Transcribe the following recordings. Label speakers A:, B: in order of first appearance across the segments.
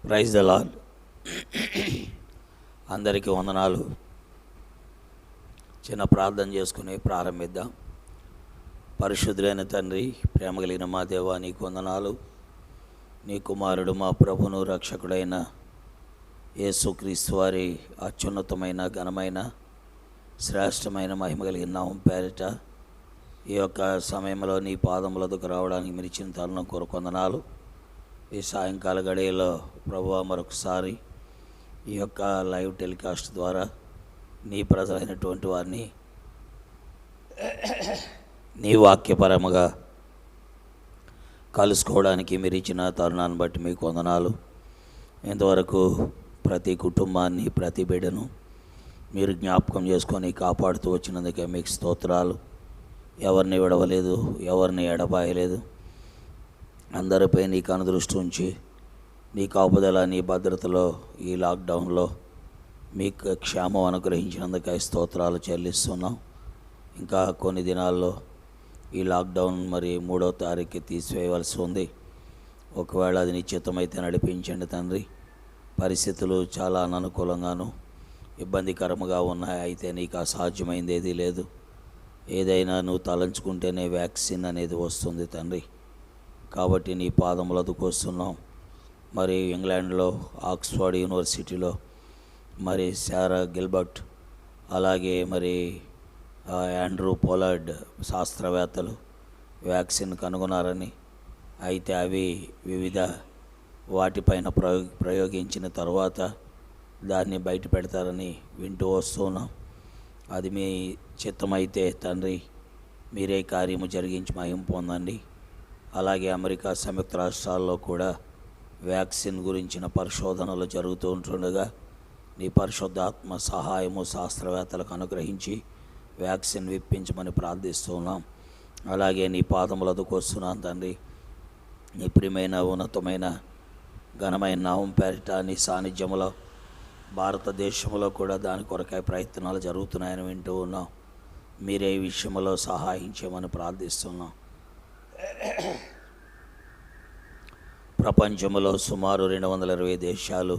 A: Praise the lord. అందరికీ వందనాలు. చిన్న ప్రార్థన చేసుకుని ప్రారంభిద్దాం. పరిశుద్ధులైన తండ్రి, ప్రేమ కలిగిన మా దేవా, నీకు వందనాలు. నీ కుమారుడు మా ప్రభును రక్షకుడైన యేసుక్రీస్తు వారి అత్యున్నతమైన ఘనమైన శ్రేష్టమైన మహిమ కలిగిన నామం పేరిట ఈ యొక్క సమయంలో నీ పాదములకు రావడానికి మీరు ఇచ్చిన తరుణం కొరకు వందనాలు. ఈ సాయంకాల గడియలో ప్రభువా, మరొకసారి ఈ యొక్క లైవ్ టెలికాస్ట్ ద్వారా నీ ప్రజలైనటువంటి వారిని నీ వాక్యపరముగా కలుసుకోవడానికి మీరు ఇచ్చిన తరుణాన్ని బట్టి మీకు వందనాలు. ఇంతవరకు ప్రతి కుటుంబాన్ని, ప్రతి బిడ్డను మీరు జ్ఞాపకం చేసుకొని కాపాడుతూ వచ్చినందుకే మీకు స్తోత్రాలు. ఎవరిని విడవలేదు, ఎవరిని ఎడబాయలేదు. అందరిపై నీ కనుదృష్టి ఉంచి నీ కాపుదల, నీ భద్రతలో ఈ లాక్డౌన్లో మీకు క్షేమం అనుగ్రహించినందుకై స్తోత్రాలు చెల్లిస్తున్నాం. ఇంకా కొన్ని దినాల్లో ఈ లాక్డౌన్ మరి 3వ తారీఖు తీసివేయవలసి ఉంది. ఒకవేళ అది నిశ్చితమైతే నడిపించండి తండ్రి. పరిస్థితులు చాలా అననుకూలంగాను ఇబ్బందికరంగా ఉన్నాయి. అయితే నీకు అసాధ్యమైంది ఏదీ లేదు. ఏదైనా నువ్వు తలంచుకుంటేనే వ్యాక్సిన్ అనేది వస్తుంది తండ్రి. కాబట్టి నీ పాదములకు వస్తున్నాం. మరి ఇంగ్లాండ్లో ఆక్స్ఫర్డ్ యూనివర్సిటీలో మరి సారా గిల్బర్ట్, అలాగే మరి ఆండ్రూ పోలార్డ్ శాస్త్రవేత్తలు వ్యాక్సిన్ కనుగొన్నారని, అయితే అవి వివిధ వాటిపైన ప్రయోగించిన తర్వాత దాన్ని బయట పెడతారని వింటూ వస్తున్నాం. అది మీ చిత్తమైతే తండ్రి మీరే కార్యము జరిగించి మహిమ పొందండి. అలాగే అమెరికా సంయుక్త రాష్ట్రాల్లో కూడా వ్యాక్సిన్ గురించిన పరిశోధనలు జరుగుతూ ఉంటుండగా నీ పరిశుద్ధాత్మ సహాయము శాస్త్రవేత్తలకు అనుగ్రహించి వ్యాక్సిన్ విప్పించమని ప్రార్థిస్తున్నాం. అలాగే నీ పాదములకు వస్తున్నాం తండ్రి. నీ ప్రియమైన ఉన్నతమైన ఘనమైన నామం పేరిట నీ సాన్నిధ్యములో భారతదేశంలో కూడా దాని కొరకై ప్రయత్నాలు జరుగుతున్నాయని వింటూ ఉన్నాం. మీరే ఈ విషయంలో సహాయం చేయమని ప్రార్థిస్తున్నాం. ప్రపంచంలో సుమారు 220 దేశాలు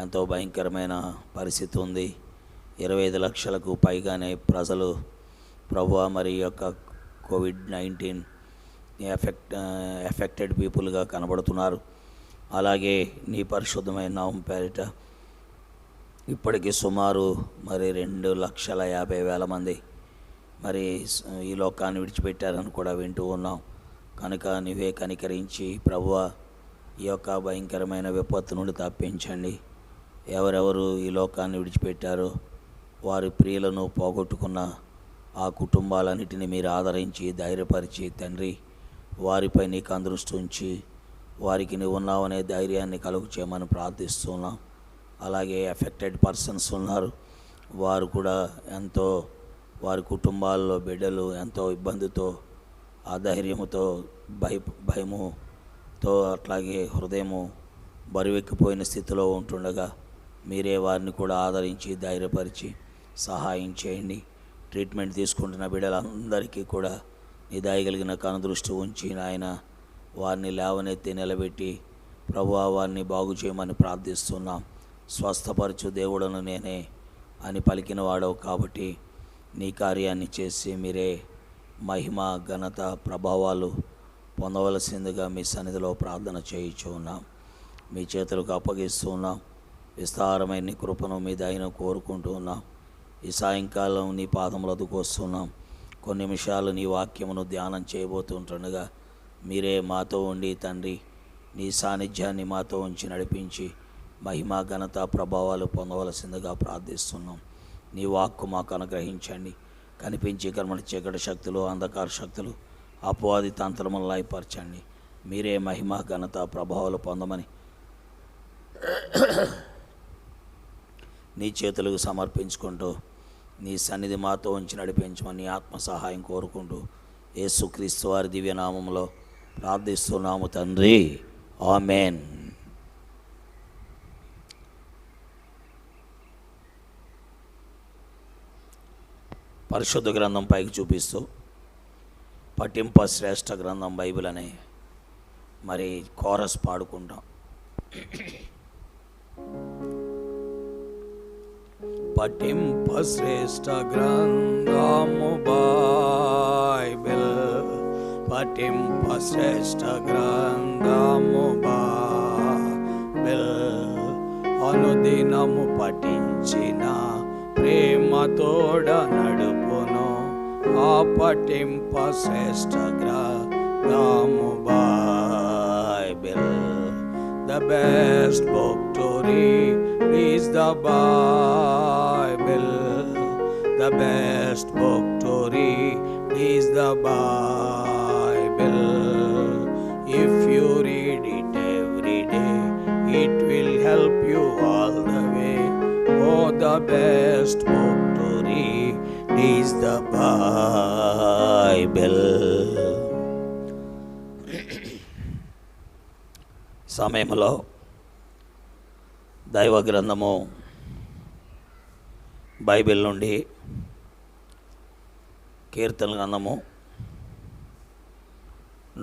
A: ఎంతో భయంకరమైన పరిస్థితి ఉంది. 25 లక్షలకు పైగానే ప్రజలు ప్రభువా మరి యొక్క కోవిడ్-19 ఎఫెక్టెడ్ పీపుల్గా కనబడుతున్నారు. అలాగే నీ పరిశుద్ధమైన నామం పేరిట ఇప్పటికీ సుమారు మరి 2,50,000 మంది మరి ఈ లోకాన్ని విడిచిపెట్టారని కూడా వింటూ ఉన్నాం. కనుక నీవే కనికరించి ప్రభువా ఈ యొక్క భయంకరమైన విపత్తు నుండి తప్పించండి. ఎవరెవరు ఈ లోకాన్ని విడిచిపెట్టారో వారి ప్రియులను పోగొట్టుకున్న ఆ కుటుంబాలన్నిటిని మీరు ఆదరించి ధైర్యపరిచి తండ్రి వారిపై నీకు అందృష్టి ఉంచి వారికి నీవు ఉన్నావనే ధైర్యాన్ని కలుగు చేయమని ప్రార్థిస్తున్నాం. అలాగే ఎఫెక్టెడ్ పర్సన్స్ ఉన్నారు. వారు కూడా ఎంతో వారి కుటుంబాల్లో బిడ్డలు ఎంతో ఇబ్బందితో, అధైర్యముతో, భయముతో, అట్లాగే హృదయము బరువెక్కిపోయిన స్థితిలో ఉంటుండగా మీరే వారిని కూడా ఆదరించి ధైర్యపరిచి సహాయం చేయండి. ట్రీట్మెంట్ తీసుకుంటున్న బిడ్డలందరికీ కూడా నీ దయగలిగిన కనుదృష్టి ఉంచి నాయన వారిని లేవనెత్తి నిలబెట్టి ప్రభువా వారిని బాగు చేయమని ప్రార్థిస్తున్నాం. స్వస్థపరచు దేవుడను నేనే అని పలికిన వాడవు కాబట్టి నీ కార్యాన్ని చేసి మీరే మహిమ, ఘనత, ప్రభావాలు పొందవలసిందిగా మీ సన్నిధిలో ప్రార్థన చేయించున్నాం. మీ చేతులకు అప్పగిస్తున్నాం. విస్తారమైన నీ కృపను మీ దయను కోరుకుంటూ ఉన్నాం. ఈ సాయంకాలం నీ పాదములకు వస్తున్నాం. కొన్ని నిమిషాలు నీ వాక్యమును ధ్యానం చేయబోతుంటుండగా మీరే మాతో ఉండి తండ్రి నీ సాన్నిధ్యాన్ని మాతో ఉంచి నడిపించి మహిమ, ఘనత, ప్రభావాలు పొందవలసిందిగా ప్రార్థిస్తున్నాం. నీ వాక్కు మాకు అనుగ్రహించండి. కనిపించి కర్మని చీకటి శక్తులు, అంధకార శక్తులు, అపవాది తంత్రములను లయపరచండి. మీరే మహిమ, ఘనత, ప్రభావాలు పొందమని నీ చేతులకు సమర్పించుకుంటూ నీ సన్నిధి మాతో ఉంచి నడిపించమని ఆత్మ సహాయం కోరుకుంటూ యేసుక్రీస్తు వారి దివ్యనామంలో ప్రార్థిస్తున్నాము తండ్రి. ఆమెన్. పరిశుద్ధ గ్రంథం పైకి చూపిస్తూ పఠింప శ్రేష్ఠ గ్రంథం బైబిల్ అనే మరి కోరస్ పాడుకుంటాం. పఠింప శ్రేష్ఠ గ్రంథము బైబిల్, పఠింప శ్రేష్ఠ గ్రంథము బైబిల్, అనుదినము పఠించిన ప్రేమతోడ నడుపును, ఆ పఠింప శ్రేష్ఠ గ్రంథము Bible. The best book to read is the Bible. The best book to read is the Bible. If you read it every day, it will help you all the way. Oh, the best book to read is the Bible. సమయంలో దైవ గ్రంథము Bible నుండి కీర్తన గ్రంథము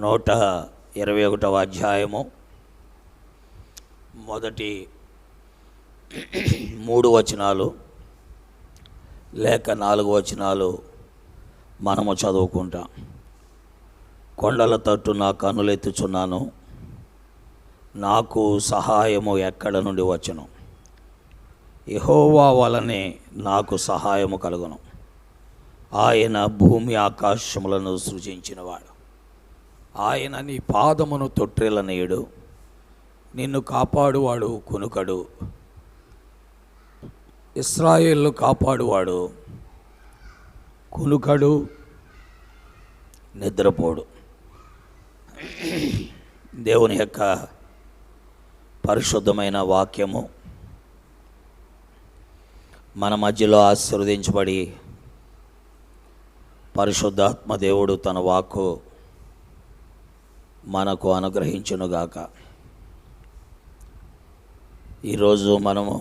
A: 121వ అధ్యాయము మొదటి 3 వచనాలు లేక 4 వచనాలు మనము చదువుకుంటాం. కొండల తట్టు నా కన్నులెత్తుచున్నాను, నాకు సహాయము ఎక్కడ నుండి వచ్చును? యెహోవా వలనే నాకు సహాయము కలుగును. ఆయన భూమి ఆకాశములను సృజించినవాడు. ఆయన నీ పాదమును తొట్టిల్లనీయుడు, నిన్ను కాపాడువాడు కునుకడు. ఇశ్రాయేలును కాపాడువాడు కునుకడు, నిద్రపోడు. దేవుని యొక్క పరిశుద్ధమైన వాక్యము మన మధ్యలో ఆశీర్వదించబడి, పరిశుద్ధాత్మ దేవుడు తన వాక్కు మనకు అనుగ్రహించునుగాక. ఈరోజు మనము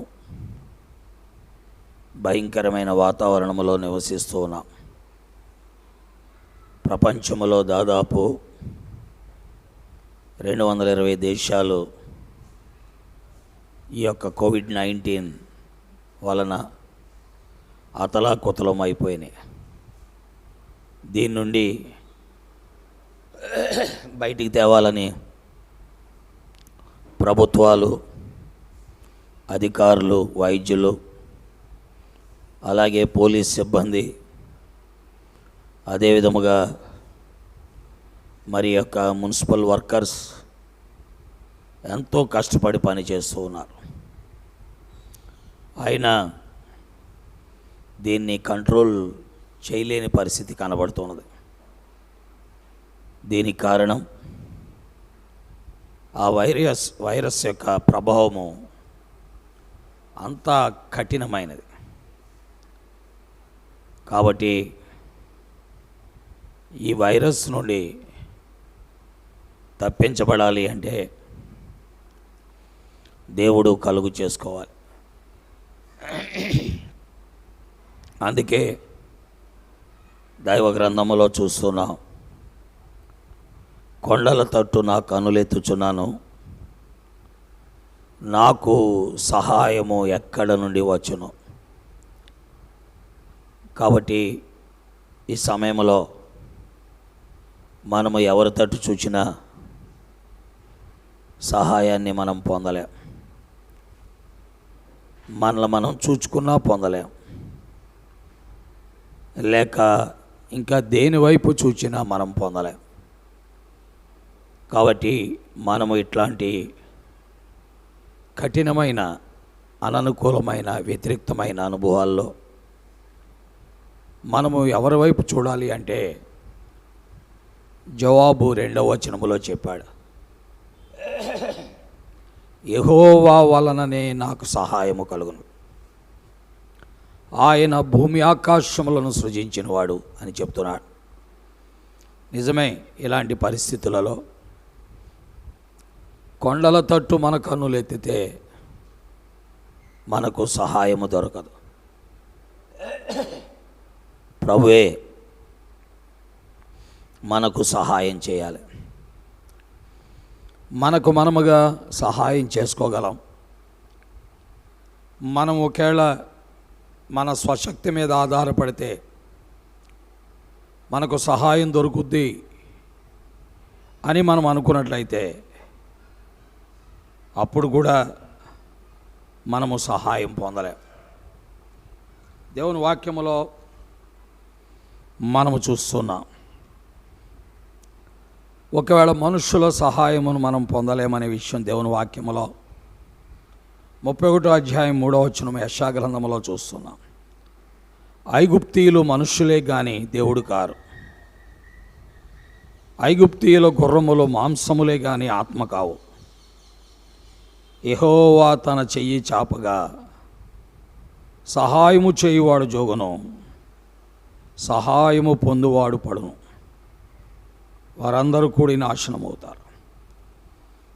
A: భయంకరమైన వాతావరణంలో నివసిస్తూ ఉన్నాం. ప్రపంచంలో దాదాపు 220 దేశాలు ఈ యొక్క కోవిడ్-19 వలన అతలాకుతలం అయిపోయినాయి. దీని నుండి బయటికి తేవాలని ప్రభుత్వాలు, అధికారులు, వైద్యులు, అలాగే పోలీస్ సిబ్బంది, అదేవిధముగా మరి యొక్క మున్సిపల్ వర్కర్స్ ఎంతో కష్టపడి పనిచేస్తూ ఉన్నారు. అయినా దీన్ని కంట్రోల్ చేయలేని పరిస్థితి కనబడుతున్నది. దీనికి కారణం ఆ వైరస్ యొక్క ప్రభావము అంతా కఠినమైనది. కాబట్టి ఈ వైరస్ నుండి తప్పించబడాలి అంటే దేవుడు కలుగు చేసుకోవాలి. అందుకే దైవ గ్రంథములో చూస్తున్నాం, కొండల తట్టు నా కన్నులెత్తుచున్నాను, నాకు సహాయము ఎక్కడ నుండి వచ్చును. కాబట్టి ఈ సమయంలో మనము ఎవరి తట్టు చూచినా సహాయాన్ని మనం పొందలేం, మనల్ని మనం చూచుకున్నా పొందలేం, లేక ఇంకా దేని వైపు చూచినా మనం పొందలేం. కాబట్టి మనము ఇట్లాంటి కఠినమైన, అననుకూలమైన, వ్యతిరేక్తమైన అనుభవాల్లో మనము ఎవరి వైపు చూడాలి అంటే జవాబు 2వ వచనములో చెప్పాడు, యెహోవా వలననే నాకు సహాయము కలుగును, ఆయన భూమి ఆకాశములను సృజించినవాడు అని చెప్తున్నాడు. నిజమే, ఇలాంటి పరిస్థితులలో కొండల తట్టు మన కన్నులెత్తితే మనకు సహాయము దొరకదు. ప్రభువే మనకు సహాయం చేయాలి. మనకు మనముగా సహాయం చేసుకోగలం,
B: మనం ఒకవేళ మన స్వశక్తి మీద ఆధారపడితే మనకు సహాయం దొరుకుద్ది అని మనం అనుకున్నట్లయితే అప్పుడు కూడా మనము సహాయం పొందలేం. దేవుని వాక్యములో మనము చూస్తున్నాం, ఒకవేళ మనుషుల సహాయమును మనం పొందలేమనే విషయం దేవుని వాక్యములో 31వ అధ్యాయం 3వ వచనం యెషయా గ్రంథములో చూస్తున్నాం. ఐగుప్తీయులు మనుష్యులే గాని దేవుడు కారు, ఐగుప్తీయుల గుర్రములు మాంసములే గాని ఆత్మ కావు. యెహోవా తన చెయ్యి చాపగా సహాయము చేయువాడు జోగును, సహాయము పొందువాడు పడును. వారందరూ కూడి నాశనమవుతారు.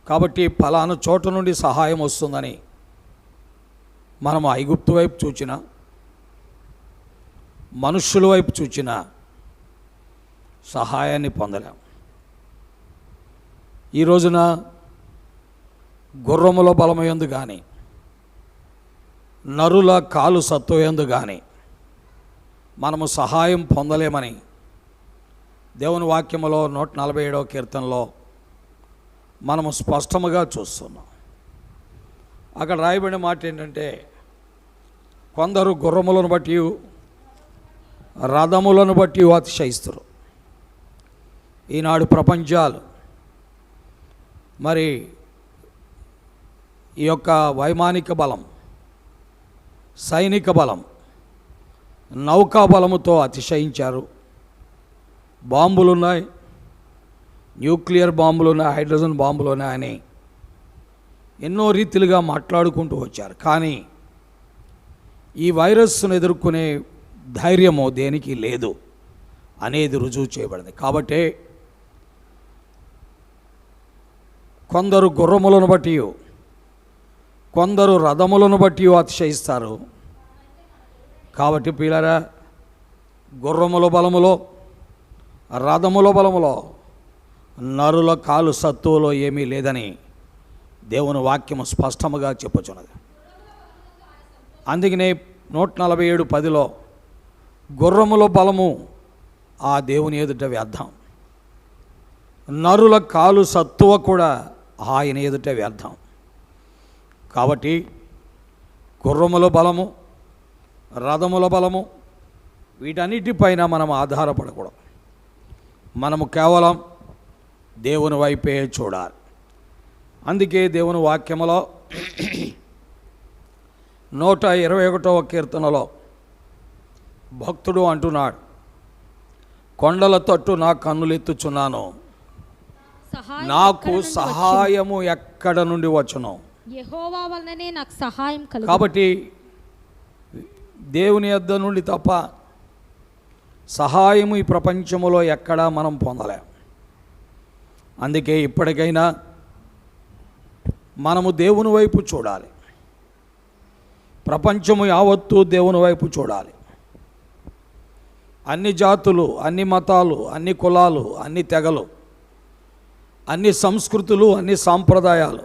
B: కాబట్టి ఫలానా చోట నుండి సహాయం వస్తుందని మనం ఐగుప్తు వైపు చూచినా, మనుష్యుల వైపు చూచినా సహాయాన్ని పొందలేం. ఈ రోజున గుర్రముల బలమయందు కానీ, నరుల కాలు సత్తుయందు కానీ మనము సహాయం పొందలేమని దేవుని వాక్యములో 147వ కీర్తనలో మనము స్పష్టముగా చూస్తున్నాం. అక్కడ రాయబడిన మాట ఏంటంటే, కొందరు గుర్రములను బట్టి రథములను బట్టి అతిశయిస్తారు. ఈనాడు ప్రపంచాలు మరి ఈ యొక్క వైమానిక బలం, సైనిక బలం, నౌకా బలముతో అతిశయించారు. బాంబులు ఉన్నాయి, న్యూక్లియర్ బాంబులు ఉన్నాయి, హైడ్రోజన్ బాంబులు ఉన్నాయని ఎన్నో రీతిలుగా మాట్లాడుకుంటూ వచ్చారు. కానీ ఈ వైరస్ను ఎదుర్కొనే ధైర్యము దేనికి లేదు అనేది రుజువు చేయబడింది. కాబట్టి కొందరు గుర్రములను బట్టి, కొందరు రథములను బట్టి అతిశయిస్తారు. కాబట్టి పిల్లరా, గుర్రముల బలములో, రథముల బలములో, నరుల కాలు సత్తువులో ఏమీ లేదని దేవుని వాక్యము స్పష్టముగా చెప్పుచున్నది. అందుకనే 147:10లో గుర్రముల బలము ఆ దేవుని ఎదుట వ్యర్థం, నరుల కాలు సత్తువ కూడా ఆయన ఎదుట వ్యర్థం. కాబట్టి గుర్రముల బలము, రథముల బలము, వీటన్నిటిపైన మనం ఆధారపడకూడదు. మనము కేవలం దేవుని వైపే చూడాలి. అందుకే దేవుని వాక్యములో 121వ కీర్తనలో భక్తుడు అంటున్నాడు, కొండల తట్టు నా కన్నులెత్తుచున్నాను, నాకు సహాయము ఎక్కడ నుండి వచ్చును?
C: యెహోవా వలననే నాకు సహాయం కలుగును.
B: కాబట్టి దేవుని యొద్ద నుండి తప్ప సహాయము ఈ ప్రపంచములో ఎక్కడా మనం పొందలేం. అందుకే ఇప్పటికైనా మనము దేవుని వైపు చూడాలి. ప్రపంచము యావత్తు దేవుని వైపు చూడాలి. అన్ని జాతులు, అన్ని మతాలు, అన్ని కులాలు, అన్ని తెగలు, అన్ని సంస్కృతులు, అన్ని సాంప్రదాయాలు,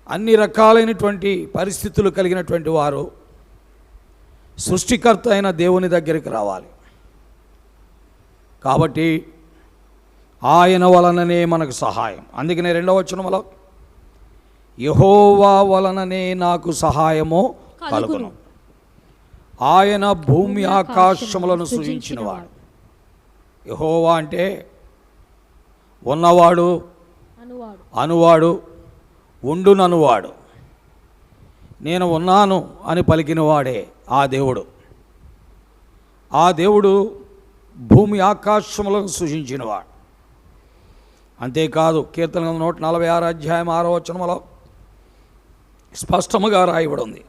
B: అన్ని రకాలైనటువంటి పరిస్థితులు కలిగినటువంటి వారు సృష్టికర్త అయిన దేవుని దగ్గరికి రావాలి. కాబట్టి ఆయన వలననే మనకు సహాయం. అందుకనే 2వ వచనములో యెహోవా వలననే నాకు సహాయము కలుగును. ఆయన భూమి ఆకాశములను సృజించినవాడు. యెహోవా అంటే ఉన్నవాడు, అనువాడు, ఉండుననువాడు. నేను ఉన్నాను అని పలికినవాడే ఆ దేవుడు. ఆ దేవుడు భూమి ఆకాశములను సృజించినవాడు. అంతేకాదు, కీర్తన 146 అధ్యాయం 6వ వచనములో స్పష్టముగా రాయబడి ఉంది.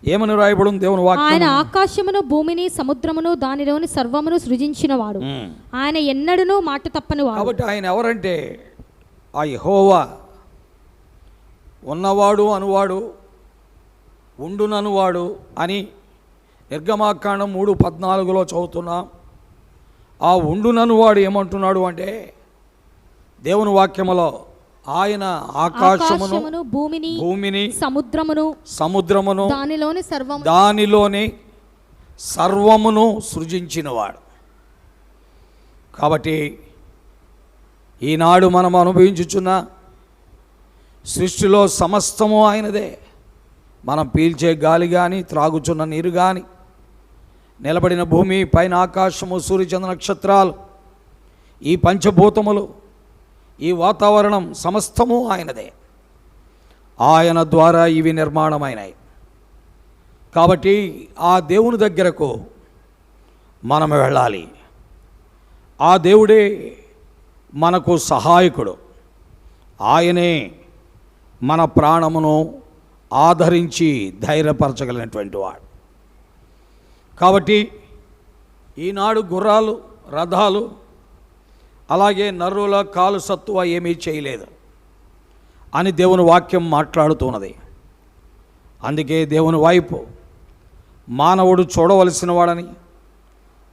B: ఏమని రాయబడి ఉంది దేవుని వాక్యం?
C: ఆయన ఆకాశమును, భూమిని, సముద్రమును, దానిలోని సర్వమును సృజించినవాడు. ఆయన ఎన్నడూనూ మాట తప్పనివాడు.
B: కాబట్టి ఆయన ఎవరంటే ఆ యెహోవా ఉన్నవాడు, అనువాడు, ఉండుననువాడు అని నిర్గమాకాండం 3:14లో చదువుతున్నాం. ఆ ఉండుననువాడు ఏమంటున్నాడు అంటే, దేవుని వాక్యములో ఆయన ఆకాశమును
C: ఆకాశమును భూమిని
B: భూమిని
C: సముద్రమును
B: దానిలోని సర్వమును సృజించినవాడు. కాబట్టి ఈనాడు మనం అనుభవించుచున్న సృష్టిలో సమస్తము ఆయనదే. మనం పీల్చే గాలి కానీ, త్రాగుచున్న నీరు కానీ, నిలబడిన భూమి, పైన ఆకాశము, సూర్యచంద్ర నక్షత్రాలు, ఈ పంచభూతములు, ఈ వాతావరణం సమస్తము ఆయనదే. ఆయన ద్వారా ఇవి నిర్మాణమైనాయి. కాబట్టి ఆ దేవుని దగ్గరకు మనం వెళ్ళాలి. ఆ దేవుడే మనకు సహాయకుడు. ఆయనే మన ప్రాణమును ఆదరించి ధైర్యపరచగలిగినటువంటి వాడు. కాబట్టి ఈనాడు గుర్రాలు, రథాలు, అలాగే నరుల కాలు సత్తువ ఏమీ చేయలేదు అని దేవుని వాక్యం మాట్లాడుతున్నది. అందుకే దేవుని వైపు మానవుడు చూడవలసిన వాడని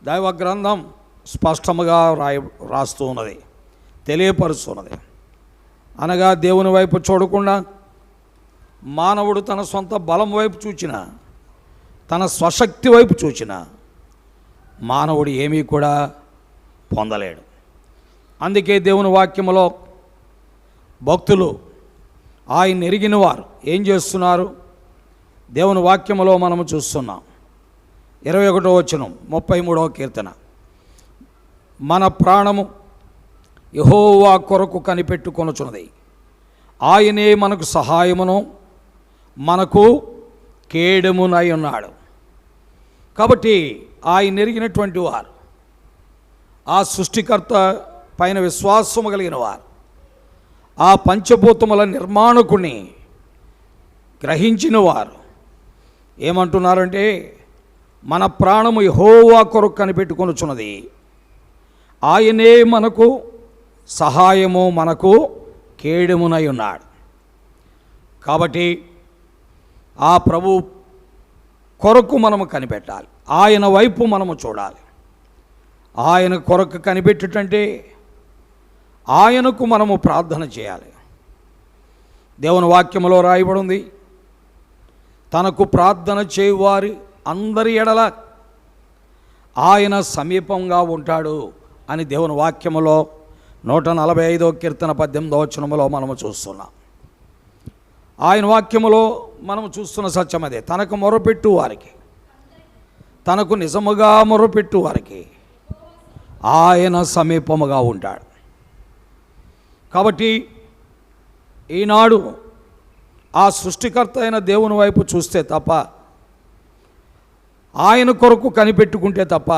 B: దైవ గ్రంథం స్పష్టముగా రాస్తూ ఉన్నది, తెలియపరుస్తున్నది. అనగా దేవుని వైపు చూడకుండా మానవుడు తన సొంత బలం వైపు చూచిన, తన స్వశక్తి వైపు చూచిన మానవుడు ఏమీ కూడా పొందలేడు. అందుకే దేవుని వాక్యములో భక్తులు ఆయన ఎరిగిన వారు ఏం చేస్తున్నారు? దేవుని వాక్యములో మనము చూస్తున్నాం. 21వ వచనం 33వ కీర్తన, మన ప్రాణము యెహోవా కొరకు కనిపెట్టుకొనుచున్నది, ఆయనే మనకు సహాయమును మనకు కేడమునై ఉన్నాడు. కాబట్టి ఆయన ఎరిగినటువంటి వారు, ఆ సృష్టికర్త పైన విశ్వాసము కలిగిన వారు, ఆ పంచభూతముల నిర్మాణకుని గ్రహించిన వారు ఏమంటున్నారంటే, మన ప్రాణము యెహోవా కొరకు కనిపెట్టుకొనుచున్నది, ఆయనే మనకు సహాయము మనకు కేడమునై ఉన్నాడు. కాబట్టి ఆ ప్రభు కొరకు మనము కనిపెట్టాలి, ఆయన వైపు మనము చూడాలి. ఆయన కొరకు కనిపెట్టుటంటే ఆయనకు మనము ప్రార్థన చేయాలి. దేవుని వాక్యములో రాయబడి ఉంది, తనకు ప్రార్థన చేయువారి అందరి ఎడల ఆయన సమీపంగా ఉంటాడు అని దేవుని వాక్యములో 145వ కీర్తన 18వ వచనములో మనము చూస్తున్నాం. ఆయన వాక్యములో మనము చూస్తున్న సత్యం అదే. తనకు మొరపెట్టు వారికి, తనకు నిజముగా మొరపెట్టు వారికి ఆయన సమీపముగా ఉంటాడు. కాబట్టి ఈనాడు ఆ సృష్టికర్త అయిన దేవుని వైపు చూస్తే తప్ప, ఆయన కొరకు కనిపెట్టుకుంటే తప్ప,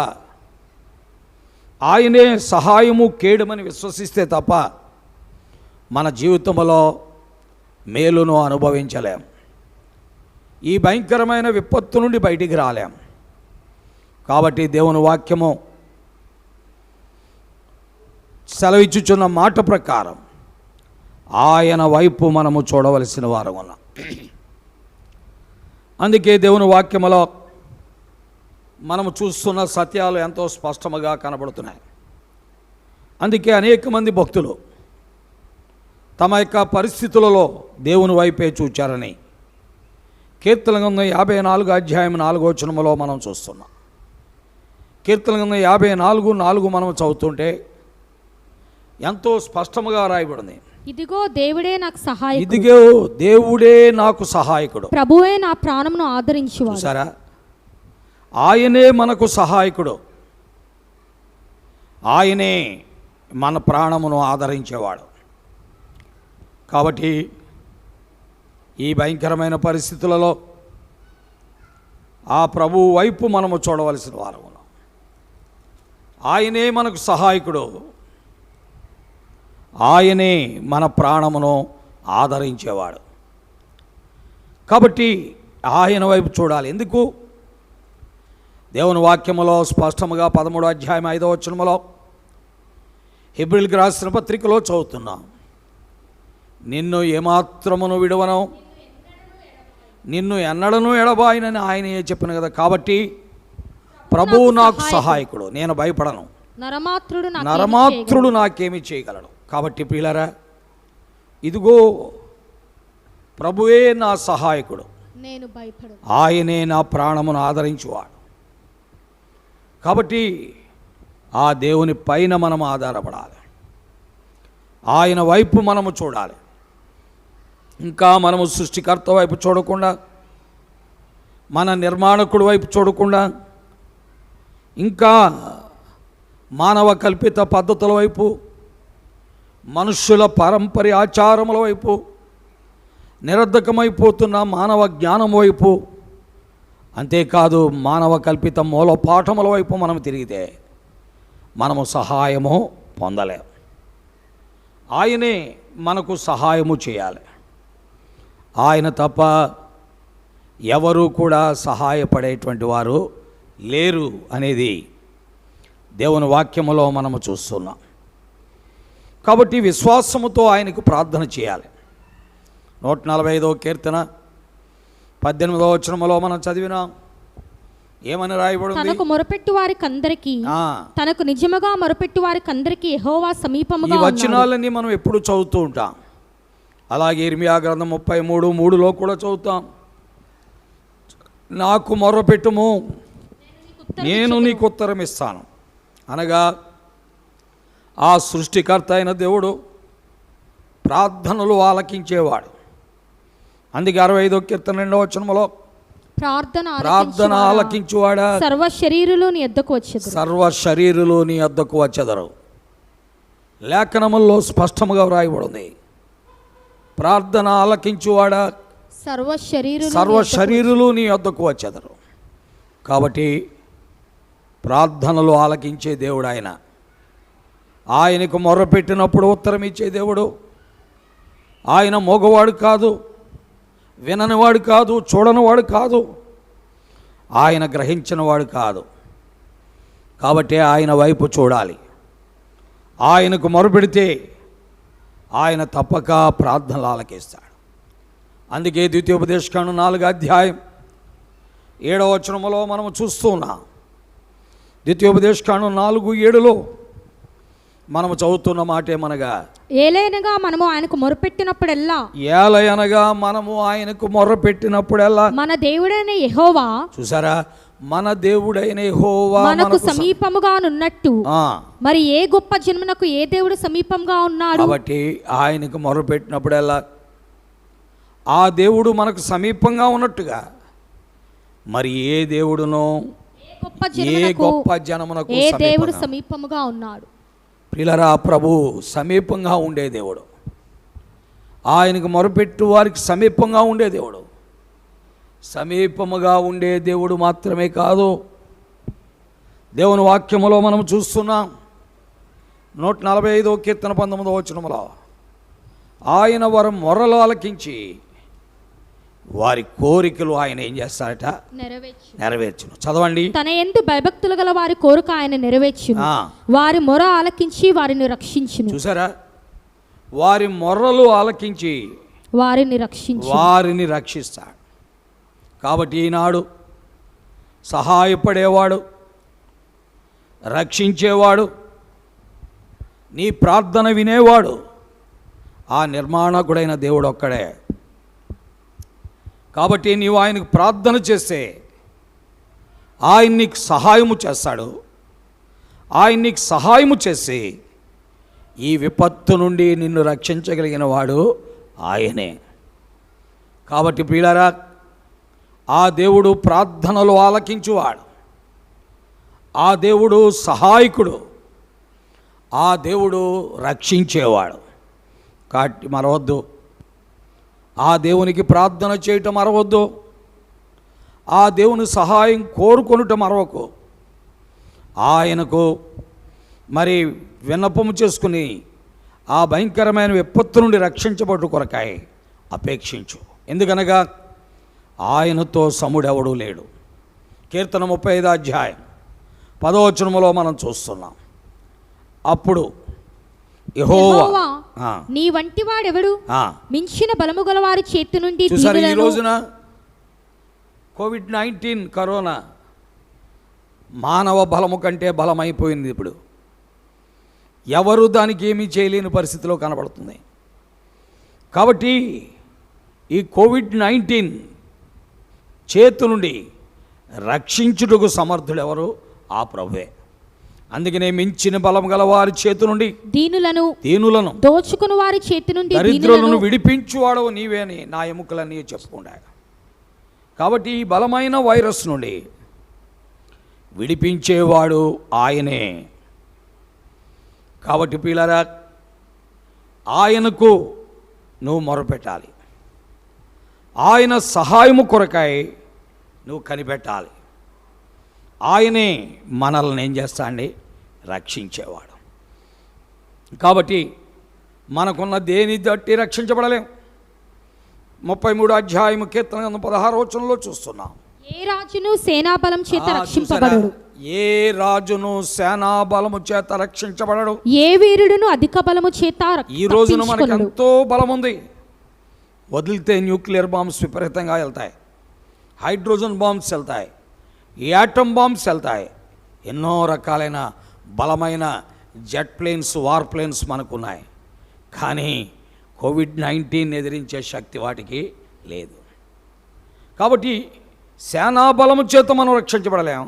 B: ఆయనే సహాయము కేడమని విశ్వసిస్తే తప్ప మన జీవితంలో మేలును అనుభవించలేం. ఈ భయంకరమైన విపత్తు నుండి బయటికి రాలేం. కాబట్టి దేవుని వాక్యము సెలవిచ్చుచున్న మాట ప్రకారం ఆయన వైపు మనము చూడవలసిన వారు ఉన్నాం. అందుకే దేవుని వాక్యములో మనము చూస్తున్న సత్యాలు ఎంతో స్పష్టముగా కనబడుతున్నాయి. అందుకే అనేక మంది భక్తులు తమ యొక్క పరిస్థితులలో దేవుని వైపే చూచారని కీర్తన గ్రంథం 54 అధ్యాయం 4వ వచనములో మనం చూస్తున్నాం. కీర్తన గ్రంథం 54:4 మనం చదువుతుంటే ఎంతో స్పష్టముగా రాయబడింది,
C: ఇదిగో దేవుడే నాకు సహాయకుడు,
B: ఇదిగో దేవుడే నాకు సహాయకుడు,
C: ప్రభువే నా ప్రాణమును ఆదరించువాడు.
B: చూసారా, ఆయనే మనకు సహాయకుడు, ఆయనే మన ప్రాణమును ఆదరించేవాడు. కాబట్టి ఈ భయంకరమైన పరిస్థితులలో ఆ ప్రభువు వైపు మనము చూడవలసిన వారు ఉన్నాం. ఆయనే మనకు సహాయకుడు, ఆయనే మన ప్రాణమును ఆదరించేవాడు. కాబట్టి ఆయన వైపు చూడాలి. ఎందుకు? దేవుని వాక్యములో స్పష్టముగా 13వ అధ్యాయం 5వ వచనములో హెబ్రీయులకు రాసిన పత్రికలో చదువుతున్నాం, నిన్ను ఏమాత్రమును విడువను, నిన్ను ఎన్నడను ఎడబాయనని ఆయనే చెప్పిన కదా. కాబట్టి ప్రభువు నాకు సహాయకుడు, నేను భయపడను, నరమాత్రుడు నాకేమి చేయగలడు. కాబట్టి ప్రియులారా, ఇదిగో ప్రభువే నా సహాయకుడు,
C: నేను భయపడను.
B: ఆయనే నా ప్రాణమును ఆదరించువాడు. కాబట్టి ఆ దేవుని పైన మనం ఆధారపడాలి, ఆయన వైపు మనము చూడాలి. ఇంకా మనము సృష్టికర్త వైపు చూడకుండా, మన నిర్మాణకుడి వైపు చూడకుండా, ఇంకా మానవ కల్పిత పద్ధతుల వైపు, మనుష్యుల పారంపర్య ఆచారముల వైపు, నిరర్ధకమైపోతున్న మానవ జ్ఞానం వైపు, అంతేకాదు మానవ కల్పిత మూలపాఠముల వైపు మనం తిరిగితే మనము సహాయము పొందలేం. ఆయనే మనకు సహాయము చేయాలి. ఆయన తప్ప ఎవరు కూడా సహాయపడేటువంటి వారు లేరు అనేది దేవుని వాక్యములో మనము చూస్తున్నాం. కాబట్టి విశ్వాసముతో ఆయనకు ప్రార్థన చేయాలి. 145వ కీర్తన 18వ వచనములో మనం చదివినాం. ఏమని రాయబడింది?
C: తనకు మొరపెట్టు వారికందరికీ, తనకు నిజముగా మొరపెట్టు వారికందరికీ యెహోవా సమీపముగా
B: ఈ
C: ఉన్నాడు.
B: వచనాలన్నీ మనం ఎప్పుడు చదువుతూ ఉంటాం. అలాగే ఇర్మియా గ్రంథం 33:3లో కూడా చదువుతాం. నాకు మొరపెట్టుము, నేను నీకు ఉత్తరం ఇస్తాను. అనగా ఆ సృష్టికర్త అయిన దేవుడు ప్రార్థనలు ఆలకించేవాడు. అందుకే 65వ కీర్తన 2వ వచనములో ప్రార్థన ఆలకించువాడా
C: సర్వ శరీరులు నీ యొద్దకు వచ్చెదరు,
B: సర్వ శరీరులు నీ యొద్దకు వచ్చెదరు. లేఖనముల్లో స్పష్టముగా వ్రాయబడింది, ప్రార్థన ఆలకించువాడా సర్వ శరీరులు నీ యొద్దకు వచ్చెదరు. కాబట్టి ప్రార్థనలు ఆలకించే దేవుడు ఆయన. ఆయనకు మొర్రపెట్టినప్పుడు ఉత్తరం ఇచ్చే దేవుడు. ఆయన మోగవాడు కాదు, విననివాడు కాదు, చూడనివాడు కాదు, ఆయన గ్రహించినవాడు కాదు. కాబట్టి ఆయన వైపు చూడాలి. ఆయనకు మొరపెడితే ఆయన తప్పక ప్రార్థనలు ఆలకిస్తాడు. అందుకే ద్వితీయోపదేశకాండం 4వ అధ్యాయం 7వ వచనములో మనము చూస్తున్నాం. ద్వితీయోపదేశకాండం 4:7లో మనము చదువుతున్న మాట ఏమనగా,
C: ఏలయనగా మనము ఆయనకు
B: మొర్రపెట్టినప్పుడల్లా
C: మన దేవుడైన యెహోవా,
B: చూసారా, మన దేవుడైన యెహోవా
C: మనకు సమీపముగా నున్నట్టు మరి ఏ గొప్ప జన్మనకు ఏ దేవుడు సమీపంగా ఉన్నాడు.
B: కాబట్టి ఆయనకు మొర్రపెట్టినప్పుడల్లా ఆ దేవుడు మనకు సమీపంగా ఉన్నట్టుగా మరి ఏ దేవుడునో ఏ గొప్ప జనమునకు
C: ఏ దేవుడు సమీపముగా ఉన్నాడు.
B: ప్రియులారా, ప్రభు సమీపంగా ఉండే దేవుడు. ఆయనకు మొరపెట్టు వారికి సమీపంగా ఉండే దేవుడు. సమీపముగా ఉండే దేవుడు మాత్రమే కాదు, దేవుని వాక్యములో మనం చూస్తున్నాం. 145వ కీర్తన 19వ వచనములో ఆయన వారి మొర్రలు ఆలకించి వారి కోరికలు ఆయన ఏం చేస్తారట? నెరవేర్చును. చదవండి.
C: తన యందు భయభక్తులు గల వారి కోరిక ఆయన నెరవేర్చును, వారి మొర ఆలకించి వారిని రక్షించును.
B: చూసారా, వారి మొర్రలు ఆలకించి వారిని రక్షిస్తాడు. కాబట్టి ఈనాడు సహాయపడేవాడు, రక్షించేవాడు, నీ ప్రార్థన వినేవాడు ఆ నిర్మాణకుడైన దేవుడు ఒక్కడే. కాబట్టి నీవు ఆయనకు ప్రార్థన చేస్తే ఆయన నీకు సహాయము చేస్తాడు. ఆయన నీకు సహాయము చేసి ఈ విపత్తు నుండి నిన్ను రక్షించగలిగిన వాడు ఆయనే. కాబట్టి ప్రియులారా, ఆ దేవుడు ప్రార్థనలు ఆలకించువాడు, ఆ దేవుడు సహాయకుడు, ఆ దేవుడు రక్షించేవాడు. కాబట్టి మరవద్దు, ఆ దేవునికి ప్రార్థన చేయటం మరవద్దు, ఆ దేవుని సహాయం కోరుకొనుట మరవకు. ఆయనకు మరి విన్నపము చేసుకుని ఆ భయంకరమైన విపత్తు నుండి రక్షించబడు కొరకాయ అపేక్షించు. ఎందుకనగా ఆయనతో సముడెవడూ లేడు. కీర్తన 35వ అధ్యాయం 10వ వచనములో మనం చూస్తున్నాం. అప్పుడు యెహోవా
C: నీ వంటి వాడెవడు, మించిన బలము గల వారి చేతి నుండి.
B: చూసారు, ఈ రోజున కోవిడ్-19 కరోనా మానవ బలము కంటే బలమైపోయింది. ఇప్పుడు ఎవరు దానికి ఏమీ చేయలేని పరిస్థితిలో కనబడుతుంది. కాబట్టి ఈ కోవిడ్-19 చేతు నుండి రక్షించుటకు సమర్థుడు ఎవరు? ఆ ప్రభువే. అందుకనే మించిన బలం గల వారి చేతి నుండి దీనులను
C: దోచుకుని వారి చేతి నుండి
B: దరిద్రులను విడిపించువాడవు నీవే అని నా ఎముకలన్నీ చెప్పుకుండా. కాబట్టి ఈ బలమైన వైరస్ నుండి విడిపించేవాడు ఆయనే. కాబట్టి పిల్లరా, ఆయనకు నువ్వు మొరపెట్టాలి. ఆయన సహాయము కొరకై నువ్వు కనిపెట్టాలి. ఆయనే మనల్ని ఏం చేస్తా అండి? రక్షించేవాడు. కాబట్టి మనకున్న దేని తట్టి రక్షించబడలేం. 33 అధ్యాయం కీర్తన 16 వచనంలో చూస్తున్నాం.
C: ఏ రాజును సేనాబలం చేత రక్షింపబడడు.
B: ఏ రాజును సేనాబలము చేత రక్షించబడడు.
C: ఏ వీరుడును అధిక బలము చేత
B: ఈ రోజున మనకు ఎంతో బలం ఉంది. వదిలితే న్యూక్లియర్ బాంబ్స్ విపరీతంగా వెళ్తాయి, హైడ్రోజన్ బాంబ్స్ వెళ్తాయి, యాటమ్ బాంబ్స్ వెళ్తాయి. ఎన్నో రకాలైన బలమైన జెట్ ప్లేన్స్, వార్ ప్లేన్స్ మనకున్నాయి. కానీ కోవిడ్-19 ఎదిరించే శక్తి వాటికి లేదు. కాబట్టి సేనాబలము చేత మనం రక్షించబడలేం,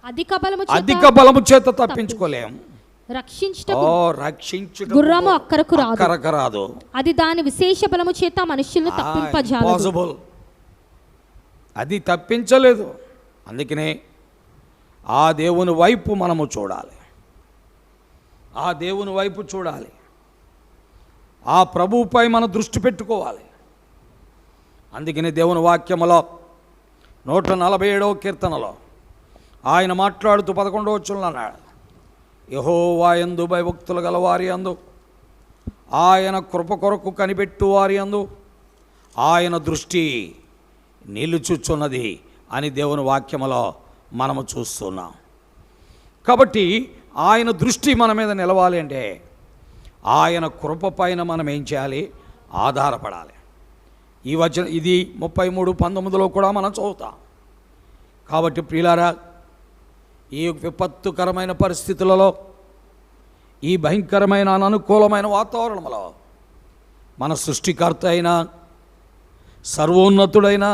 B: అధిక బలము చేత తప్పించుకోలేం. రక్షించుట
C: గుర్రము అక్కరకు
B: రాదు.
C: అది దాని విశేష బలము చేత మనుషులను తప్పింపజాలదు.
B: అది తప్పించలేదు. అందుకనే ఆ దేవుని వైపు మనము చూడాలి. ఆ దేవుని వైపు చూడాలి. ఆ ప్రభువుపై మన దృష్టి పెట్టుకోవాలి. అందుకని దేవుని వాక్యములో 147వ కీర్తనలో ఆయన మాట్లాడుతూ 11వ వచనంలో అన్నాడు, యెహోవా యందు భయభక్తులు గల వారి యందు, ఆయన కృప కొరకు కనిపెట్టు వారి యందు ఆయన దృష్టి నిలుచుచున్నది అని దేవుని వాక్యములో మనము చూస్తున్నాం. కాబట్టి ఆయన దృష్టి మన మీద నిలవాలి అంటే ఆయన కృప పైన మనం ఏం చేయాలి? ఆధారపడాలి. ఈ వచనం ఇది 33:19లో కూడా మనం చదువుతాం. కాబట్టి ప్రియులారా, ఈ విపత్తుకరమైన పరిస్థితులలో, ఈ భయంకరమైన అననుకూలమైన వాతావరణంలో మన సృష్టికర్త అయిన, సర్వోన్నతుడైన,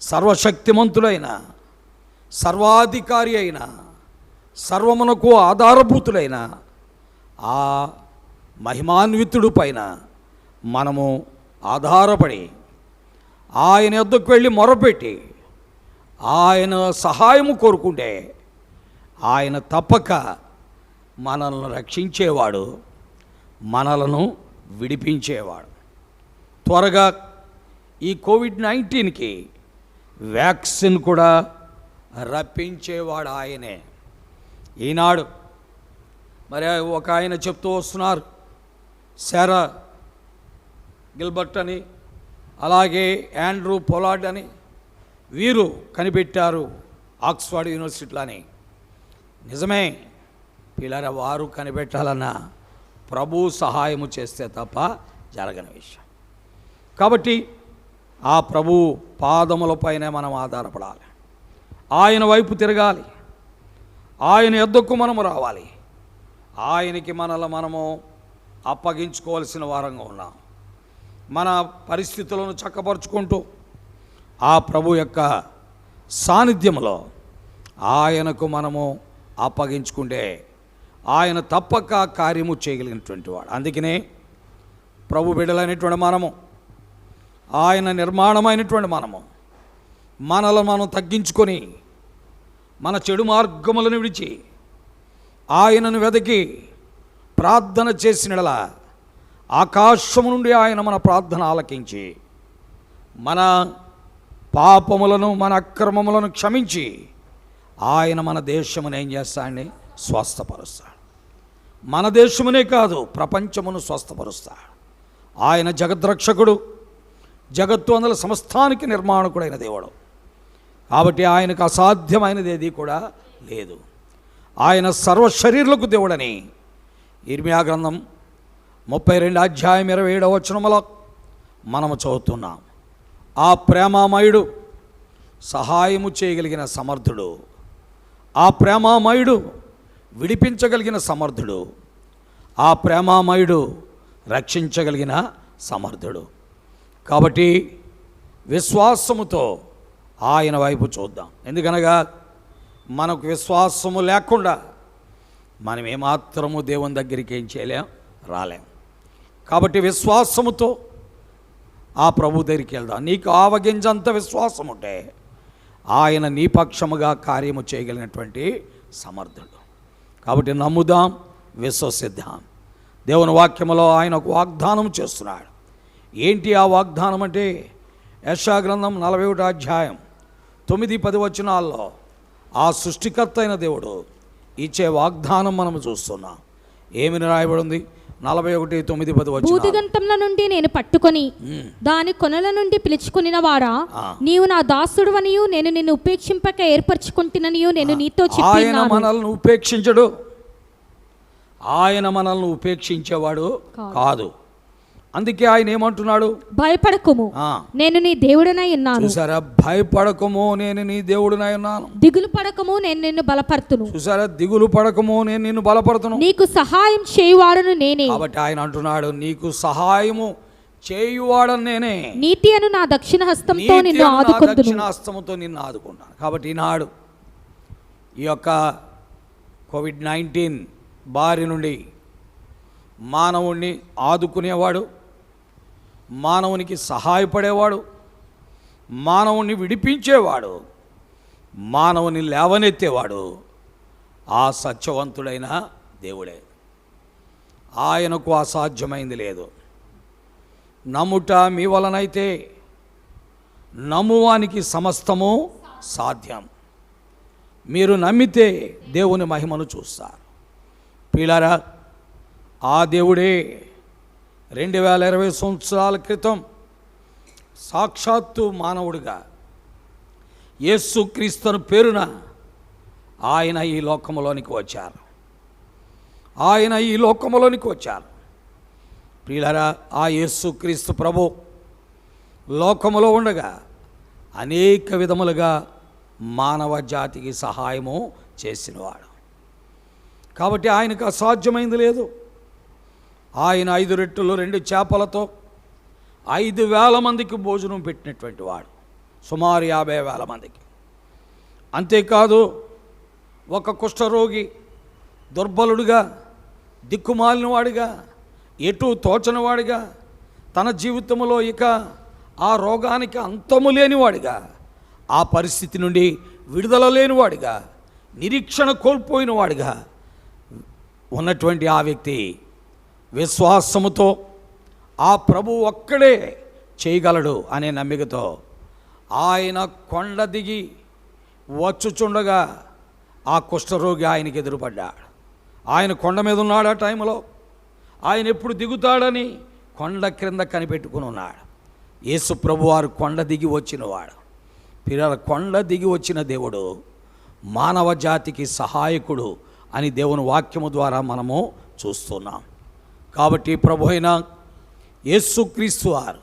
B: సర్వశక్తిమంతుడైన, సర్వాధికారి అయిన, సర్వమునకు ఆధారభూతుడైన ఆ మహిమాన్వితుడు పైన మనము ఆధారపడి ఆయన యొద్దకు వెళ్ళి మొరపెట్టి ఆయన సహాయము కోరుకుంటే ఆయన తప్పక మనల్ని రక్షించేవాడు, మనలను విడిపించేవాడు. త్వరగా ఈ కోవిడ్-19కి వ్యాక్సిన్ కూడా రప్పించేవాడు ఆయనే. ఈనాడు మరి ఒక ఆయన చెప్తూ వస్తున్నారు, శారా గిల్బర్ట్ అని, అలాగే ఆండ్రూ పొలార్డ్ అని, వీరు కనిపెట్టారు ఆక్స్ఫర్డ్ యూనివర్సిటీలో అని. నిజమే పిల్లల, వారు కనిపెట్టాలన్నా ప్రభు సహాయము చేస్తే తప్ప జరగని విషయం. కాబట్టి ఆ ప్రభు పాదములపైనే మనం ఆధారపడాలి, ఆయన వైపు తిరగాలి, ఆయన యొద్దకు మనము రావాలి. ఆయనకి మనము అప్పగించుకోవాల్సిన వారంగా ఉన్నాం. మన పరిస్థితులను చక్కపరుచుకుంటూ ఆ ప్రభు యొక్క సాన్నిధ్యంలో ఆయనకు మనము అప్పగించుకుంటే ఆయన తప్పక కార్యము చేయగలిగినటువంటి వాడు. అందుకనే ప్రభు బిడ్డలైనటువంటి మనము, ఆయన నిర్మాణమైనటువంటి మనలను మనం తగ్గించుకొని మన చెడు మార్గములను విడిచి ఆయనను వెదకి ప్రార్థన చేసినలా ఆకాశము నుండి ఆయన మన ప్రార్థన ఆలకించి మన పాపములను, మన అక్రమములను క్షమించి ఆయన మన దేశమును ఏం చేస్తాడని? స్వస్థపరుస్తాడు. మన దేశమునే కాదు, ప్రపంచమును స్వస్థపరుస్తాడు. ఆయన జగద్రక్షకుడు, జగత్తు అందుల సమస్తానికి నిర్మాణకుడైన దేవుడు. కాబట్టి ఆయనకు అసాధ్యమైనది ఏది కూడా లేదు. ఆయన సర్వశరీరులకు దేవుడని ఇర్మియా గ్రంథం 32 అధ్యాయం 27వ వచనములో మనము చదువుతున్నాం. ఆ ప్రేమామయుడు సహాయము చేయగలిగిన సమర్థుడు, ఆ ప్రేమామయుడు విడిపించగలిగిన సమర్థుడు, ఆ ప్రేమామయుడు రక్షించగలిగిన సమర్థుడు. కాబట్టి విశ్వాసముతో ఆయన వైపు చూద్దాం. ఎందుకనగా మనకు విశ్వాసము లేకుండా మనం ఏమాత్రము దేవుని దగ్గరికి ఏం చేయలేం, రాలేం. కాబట్టి విశ్వాసముతో ఆ ప్రభు దగ్గరికి వెళ్దాం. నీకు ఆవగింజంత విశ్వాసం ఉంటే ఆయన నీ పక్షముగా కార్యము చేయగలిగినటువంటి సమర్థుడు. కాబట్టి నమ్ముదాం, విశ్వసిద్దాం. దేవుని వాక్యములో ఆయన ఒక వాగ్దానం చేస్తున్నాడు. ఏంటి ఆ వాగ్దానం అంటే, యెషయా గ్రంథం 41వ అధ్యాయం 9-10 వచనాల్లో ఆ సృష్టికర్త అయిన దేవుడు ఇచ్చే వాగ్దానం మనం చూస్తున్నాం. ఏమని రాయబడి ఉంది? 41:9-10 వచనాలు.
C: భూదిగంతముల నుండి నేను పట్టుకొని దాని కొనల నుండి పిలుచుకునిన వాడా, నీవు నా దాసుడువనియు నేను నిన్ను ఉపేక్షింపక ఏర్పరచుకుంటున్ననియు నేను నీతో చెప్పి
B: ఆయన మనల్ని ఉపేక్షించడు. ఆయన మనల్ని ఉపేక్షించేవాడు కాదు. అందుకే ఆయన ఏమంటున్నాడు?
C: భయపడకుము, నేను నీ దేవుడనై ఉన్నాను.
B: చూసారా? భయపడకము, నేను నీ దేవుడినై ఉన్నాను.
C: దిగులు పడకము, నేను నిన్ను బలపరుతును.
B: చూసారా? దిగులు పడకము, నేను నిన్ను బలపడుతును.
C: నీకు సహాయం చేయువాడను నేనే.
B: కాబట్టి ఆయన అంటున్నాడు, నీకు సహాయము చేయువాడను నేనే.
C: నీతి అను నా దక్షిణ హస్తంతో నిన్ను ఆదుకొందును.
B: దక్షిణ హస్తముతో నిన్ను ఆదుకున్నాను. కాబట్టి ఈనాడు ఈ యొక్క కోవిడ్-19 బారి నుండి మానవుణ్ణి ఆదుకునేవాడు, మానవునికి సహాయపడేవాడు, మానవుని విడిపించేవాడు, మానవుని లేవనెత్తేవాడు ఆ సత్యవంతుడైన దేవుడే. ఆయనకు అసాధ్యమైంది లేదు. నమ్ముట మీ వలనైతే నమ్మువానికి సమస్తము సాధ్యం. మీరు నమ్మితే దేవుని మహిమను చూస్తారు. ప్రియులారా, ఆ దేవుడే 2020 సంవత్సరాల క్రితం సాక్షాత్తు మానవుడిగా యేసుక్రీస్తును పేరున ఆయన ఈ లోకములోనికి వచ్చారు. ఆయన ఈ లోకములోనికి వచ్చారు. ప్రియులారా, ఆ యేసుక్రీస్తు ప్రభు లోకములో ఉండగా అనేక విధములుగా మానవ జాతికి సహాయము చేసినవాడు. కాబట్టి ఆయనకు అసాధ్యమైంది లేదు. ఆయన 5 రొట్టెలు 2 చేపలతో 5,000 మందికి భోజనం పెట్టినటువంటి వాడు, సుమారు 50,000 మందికి. అంతేకాదు, ఒక కుష్ఠరోగి, దుర్బలుడుగా, దిక్కుమాలినవాడిగా, ఎటు తోచనివాడిగా, తన జీవితంలో ఇక ఆ రోగానికి అంతము లేనివాడిగా, ఆ పరిస్థితి నుండి విడుదల లేనివాడిగా, నిరీక్షణ కోల్పోయినవాడిగా ఉన్నటువంటి ఆ వ్యక్తి విశ్వాసముతో ఆ ప్రభు ఒక్కడే చేయగలడు అనే నమ్మికతో ఆయన కొండ దిగి వచ్చుచుండగా ఆ కుష్ఠరోగి ఆయనకి ఎదురుపడ్డాడు. ఆయన కొండ మీద ఉన్నాడు. ఆ టైంలో ఆయన ఎప్పుడు దిగుతాడని కొండ క్రింద కనిపెట్టుకుని ఉన్నాడు. యేసు ప్రభు వారు కొండ దిగి వచ్చినవాడు. పిల్లల కొండ దిగి వచ్చిన దేవుడు మానవ జాతికి సహాయకుడు అని దేవుని వాక్యము ద్వారా మనము చూస్తున్నాం. కాబట్టి ప్రభు అయిన యేసుక్రీస్తు వారు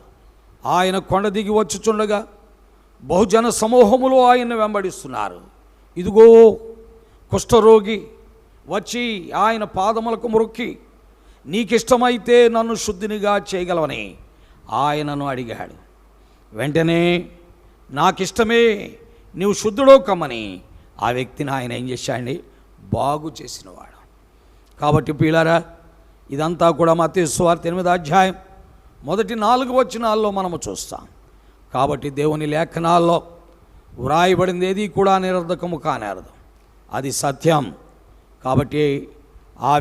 B: ఆయన కొండ దిగి వచ్చుచుండగా బహుజన సమూహములో ఆయన్ని వెంబడిస్తున్నారు. ఇదిగో కుష్ఠరోగి వచ్చి ఆయన పాదములకు మొక్కి, నీకిష్టమైతే నన్ను శుద్ధినిగా చేయగలవని ఆయనను అడిగాడు. వెంటనే నాకిష్టమే, నీవు శుద్ధుడో కమ్మని ఆ వ్యక్తిని ఆయన ఏం చేశాడండి? బాగు చేసినవాడు. కాబట్టి ప్రియులారా, ఇదంతా కూడా మత్తయి సువార్త 8వ అధ్యాయం మొదటి 4 వచనాల్లో మనము చూస్తాం. కాబట్టి దేవుని లేఖనాల్లో వ్రాయబడింది ఏది కూడా నిరర్ధకము కానేరదు, అది సత్యం. కాబట్టి ఆ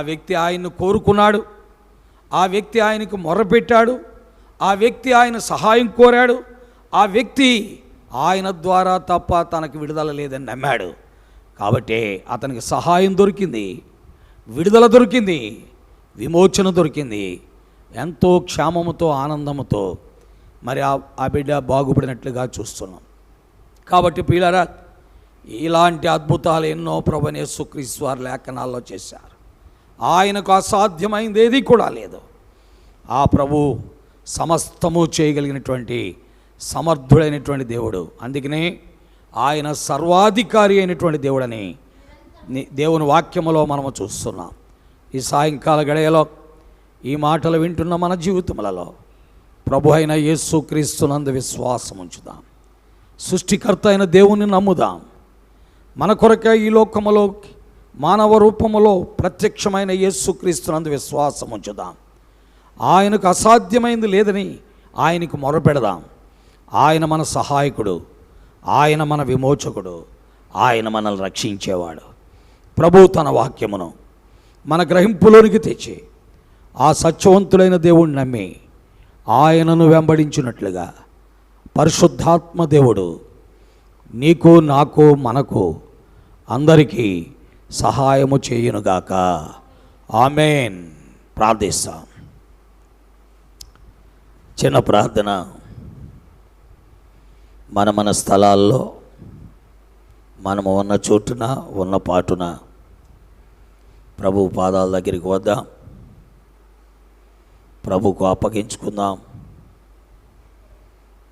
B: వ్యక్తి ఆయన్ను కోరుకున్నాడు, ఆ వ్యక్తి ఆయనకు మొర్రపెట్టాడు, ఆ వ్యక్తి ఆయన సహాయం కోరాడు, ఆ వ్యక్తి ఆయన ద్వారా తప్ప తనకు విడుదల లేదని నమ్మాడు. కాబట్టి అతనికి సహాయం దొరికింది, విడుదల దొరికింది, విమోచన దొరికింది. ఎంతో క్షేమముతో ఆనందముతో మరి ఆ బిడ్డ బాగుపడినట్లుగా చూస్తున్నాం. కాబట్టి ప్రియులారా, ఇలాంటి అద్భుతాలు ఎన్నో ప్రభువైన యేసుక్రీస్తు వారి లేఖనాల్లో చేశారు. ఆయనకు అసాధ్యమైంది ఏది కూడా లేదు. ఆ ప్రభు సమస్తము చేయగలిగినటువంటి సమర్థుడైనటువంటి దేవుడు. అందుకనే ఆయన సర్వాధికారి అయినటువంటి దేవుడని దేవుని వాక్యములో మనము చూస్తున్నాం. ఈ సాయంకాల గడియలో ఈ మాటలు వింటున్న మన జీవితములలో ప్రభు అయిన యేసుక్రీస్తునందు విశ్వాసం ఉంచుదాం. సృష్టికర్త అయిన దేవుని నమ్ముదాం. మన కొరకే ఈ లోకములో మానవ రూపములో ప్రత్యక్షమైన యేసుక్రీస్తునందు విశ్వాసం ఉంచుదాం. ఆయనకు అసాధ్యమైంది లేదని ఆయనకు మొరపెడదాం. ఆయన మన సహాయకుడు, ఆయన మన విమోచకుడు, ఆయన మనల్ని రక్షించేవాడు. ప్రభు తన వాక్యమును మన గ్రహింపులోనికి తెచ్చి ఆ సత్యవంతుడైన దేవుణ్ణి నమ్మి ఆయనను వెంబడించినట్లుగా పరిశుద్ధాత్మ దేవుడు నీకు, నాకు, మనకు అందరికీ సహాయము చేయునుగాక. ఆమేన్. ప్రార్థిస్తాం. చిన్న ప్రార్థన. మన స్థలాల్లో మనము ఉన్న చోటున ఉన్న పాటున ప్రభు పాదాల దగ్గరికి వద్దాం. ప్రభుకు అప్పగించుకుందాం.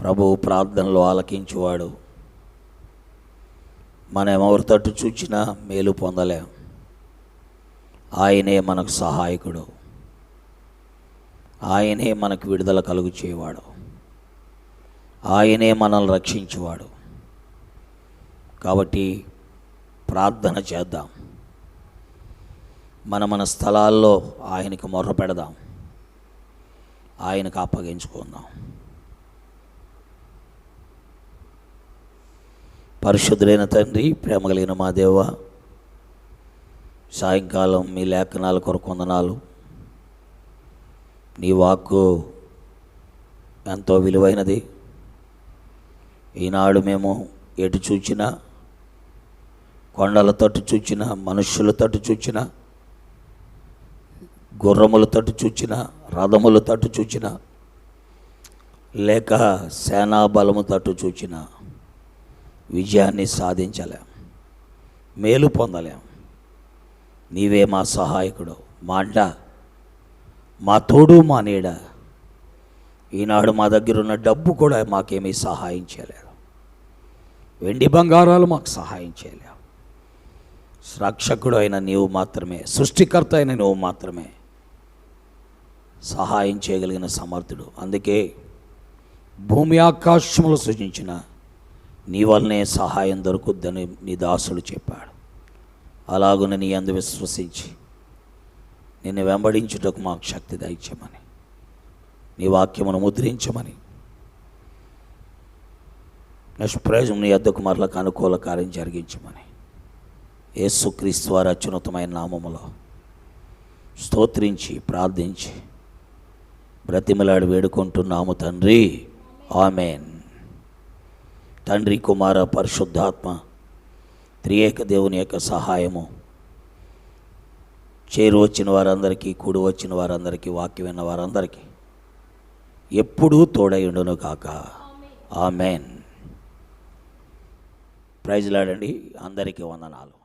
B: ప్రభు ప్రార్థనలో ఆలకించువాడు. మనం ఎవరి తట్టు చూచినా మేలు పొందలేం. ఆయనే మనకు సహాయకుడు, ఆయనే మనకు విడుదల కలుగు చేయవాడు, ఆయనే మనల్ని రక్షించేవాడు. కాబట్టి ప్రార్థన చేద్దాం. మన స్థలాల్లో ఆయనకు మొర్ర పెడదాం, ఆయనకు అప్పగించుకుందాం. పరిశుద్ధులైన తండ్రి, ప్రేమ కలిగిన మా దేవ, సాయంకాలం మీ లేఖనాల కొరకు వందనాలు. నీ వాక్కు ఎంతో విలువైనది. ఈనాడు మేము ఎటు చూచినా, కొండల తట్టు చూచినా, మనుష్యుల తట్టు చూచినా, గుర్రముల తట్టు చూచినా, రథముల తట్టు చూచినా, లేక సేనా బలము తట్టు చూచినా విజయాన్ని సాధించలేం, మేలు పొందలేం. నీవే మా సహాయకుడు, మా అండ, మా తోడు, మా నీడ. ఈనాడు మా దగ్గర ఉన్న డబ్బు కూడా మాకేమీ సహాయం చేయలేదు. వెండి బంగారాలు మాకు సహాయం చేయలేవు. రక్షకుడు అయిన నీవు మాత్రమే, సృష్టికర్త అయిన నువ్వు మాత్రమే సహాయం చేయగలిగిన సమర్థుడు. అందుకే భూమి ఆకాశములు సృజించిన నీ వల్లనే సహాయం దొరుకుద్దని నీ దాసుడు చెప్పాడు. అలాగున నీ అందు విశ్వసించి నిన్ను వెంబడించుటకు మాకు శక్తి దయచేయమని, నీ వాక్యమును ముద్రించమని, నిష్ప్రయోజనం నీ యొద్దకు మరలకు అనుకూల కార్యం జరిగించమని యేసుక్రీస్తు వారి అత్యున్నతమైన నామములో స్తోత్రించి ప్రార్థించి బ్రతిమలాడి వేడుకుంటున్నాము తండ్రి. ఆమేన్. తండ్రి, కుమార, పరిశుద్ధాత్మ త్రియేక దేవుని యొక్క సహాయము చేరు వచ్చిన వారందరికీ, కూడి వచ్చిన వారందరికీ, వాక్యం విన్న వారందరికీ ఎప్పుడూ తోడయుండును కాక. ఆమేన్. ప్రైజ్ లార్డ్ అండి. అందరికీ వందనాలు.